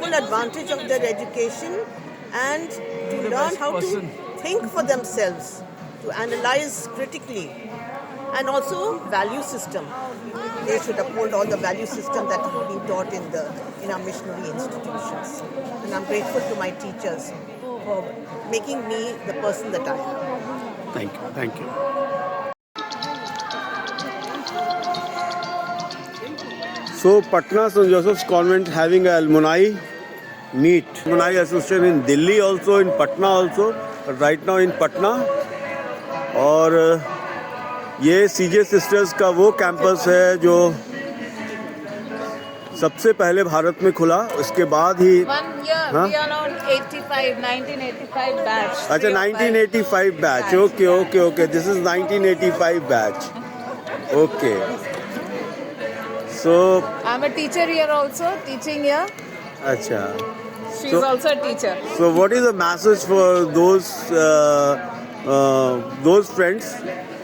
full advantage of their education and to learn how to think for themselves, to analyze critically, and also value system. They should uphold all the value system that is being taught in our missionary institutions. And I'm grateful to my teachers for making me the person that I am. Thank you. Thank you. So Patna St. Joseph's Convent having a alumni meet. Alumni association in Delhi also, in Patna also, but right now in Patna. और ये सीजे sisters का वो campus है जो सबसे पहले भारत में खुला, उसके बाद ही 1 year, हाँ? we are around 1985 batch. अच्छा 1985 batch. Okay okay okay, this is 1985 batch. Okay, so I'm a teacher here also, teaching here. अच्छा. She's So- also a teacher. So what is the message for those friends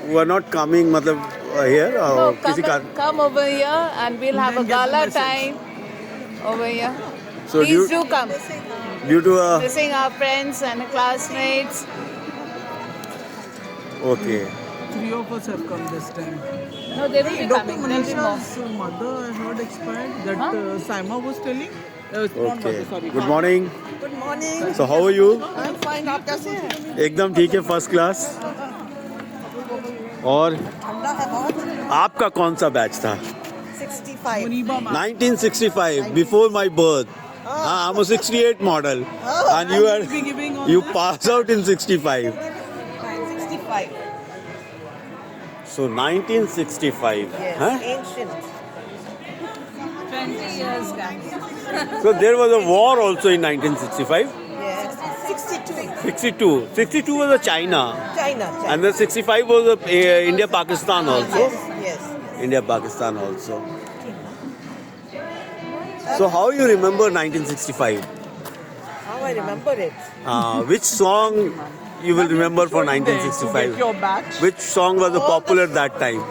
who are not coming, मतलब here So or किसी का? come over here and we'll have a gala time over here. So Please do come. due to Missing our friends and classmates. okay. 3 of us have come this time. No, they will be Dr. coming. There'll be more. Manisha's mother, I heard, expired. That Saima was telling. It's not Okay. mother, sorry. Good morning. Good morning. So how are you? I'm fine. आप कैसे हैं? एकदम ठीक है, first class. और ठंडा है बहुत. आपका कौन सा बैच था? 65. Muniba ma'am. 1965, before my birth. I'm a 68 model, and you We'll be giving are all you this. passed out in 65. 65. So 1965. Yes. Huh? Ancient. 20 years back. So there was a war also in 1965. Yes. 62. 62. 62 was a China, China. and the 65 was a India-Pakistan also. Yes. Yes. India-Pakistan also. So how you remember 1965? How I remember it. Which song you will remember for There to 1965? get your batch. Which song was popular that time?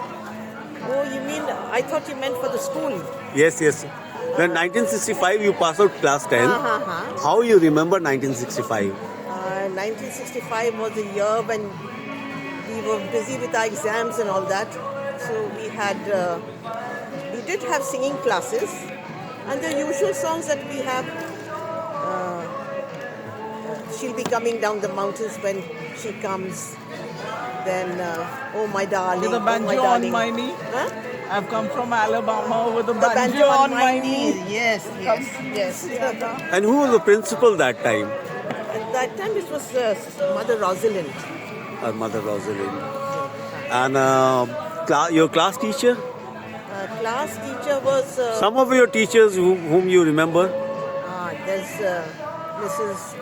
Oh, you mean, I thought you meant for the school. Yes, yes. When 1965 you passed out class 10. Uh-huh. How you remember 1965? 1965 was a year when we were busy with our exams and all that. So we did have singing classes, and the usual songs that we have. She'll be coming down the mountains when she comes. Then, oh my darling, With a oh my banjo on darling. my knee. Huh? I've come from Alabama with a The banjo on my knee. Yes, yes, yes. And who was the principal that time? At that time, it was Mother Rosalind. Our mother Rosalind. And your class teacher? Class teacher was Some of your teachers whom you remember? there's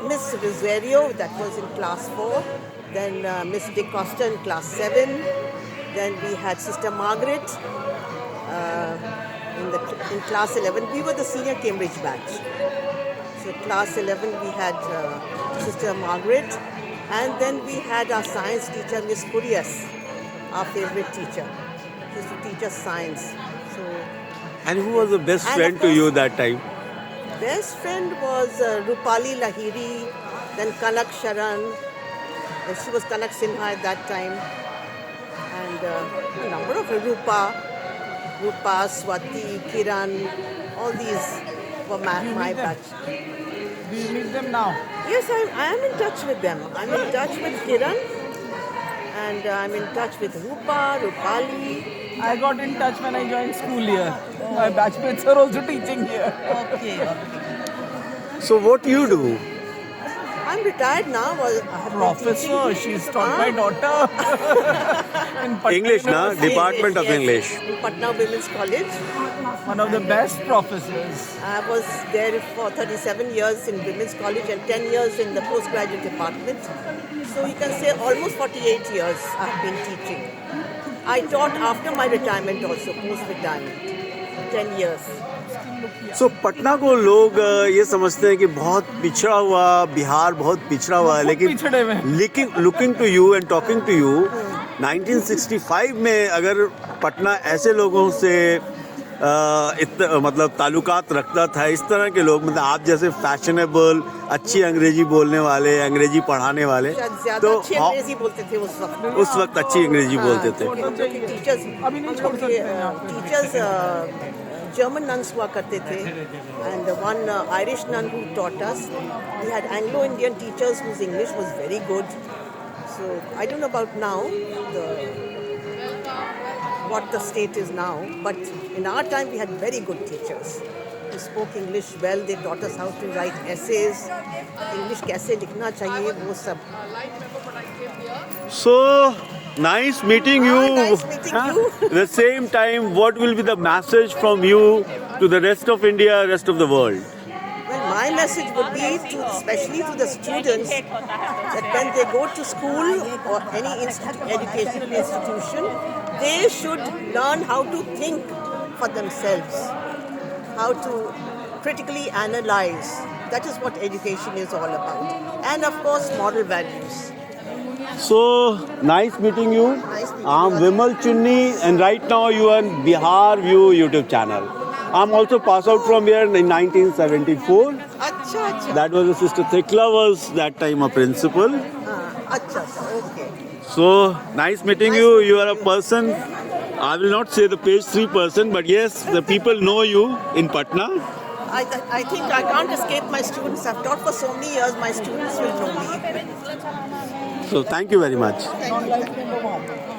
Miss Rosario, that was in class 4. Then Miss De Costa in class 7. Then we had Sister Margaret in class 11. We were the senior Cambridge batch. So class 11 we had Sister Margaret, and then we had our science teacher Miss Curious, our favorite teacher. She used to teach us science. So And who was the best And friend of to course- you that time? best friend was Rupali Lahiri, then Kanak Sharan. She was Kanak Sinha at that time. And a number of Rupa, Swati, Kiran, all these were my batch. Do you meet them now? Yes, I am in touch with them. I'm in touch with Kiran, and I'm in touch with Rupali. I got in touch when I joined school here. My batchmates are also teaching here. Okay. So what do you do? I'm retired now. I have been Professor, teaching. she's taught my daughter. in Patna English, na? University. Department of Yes, English. in Patna Women's College. One of the best professors. I was there for 37 years in Women's College and 10 years in the postgraduate department. So you can say almost 48 years I've been teaching. I taught after my retirement also, post-retirement, 10 years. So Patna को लोग ये समझते हैं कि बहुत पिछड़ा हुआ, बिहार बहुत पिछड़ा हुआ है, लेकिन पिछड़े हुए हैं। Looking to you and talking to you 1965 में अगर पटना ऐसे लोगों से मतलब ताल्लुकात रखता था, इस तरह के लोग, मतलब आप जैसे फैशनेबल, अच्छी अंग्रेजी बोलने वाले, अंग्रेजी पढ़ाने वाले, शायद ज्यादा तो अच्छी अंग्रेजी बोलते थे उस वक्त अच्छी अंग्रेजी बोलते थे. टीचर्स अभी नहीं छोड़ सकते हैं यहाँ पे. टीचर्स German nuns हुआ करते थे, and one Irish nun who taught us. We had Anglo-Indian teachers whose English was very good. So I don't know about now, what the state is now, but in our time we had very good teachers who spoke English well. They taught us how to write essays, English कैसे लिखना चाहिए, वो सब. So nice meeting you. Nice meeting you. At the same time, what will be the message from you to the rest of India, rest of the world? Well, my message would be especially to the students, that when they go to school or any educational institution, they should learn how to think for themselves, how to critically analyze. That is what education is all about. And of course, moral values. So nice meeting you. Nice meeting I'm you. Vimal Chunni, and right now you are on Bihar View YouTube channel. I'm also passed out from here in 1974. Acha, acha. That was Sister Thikla was that time a principal. Acha, okay. So nice meeting you. You are a person. I will not say the page 3 person, but yes, the people know you in Patna. I think I can't escape my students. I've taught for so many years. My students will know me. So thank you very much. Thank you. Life number 1.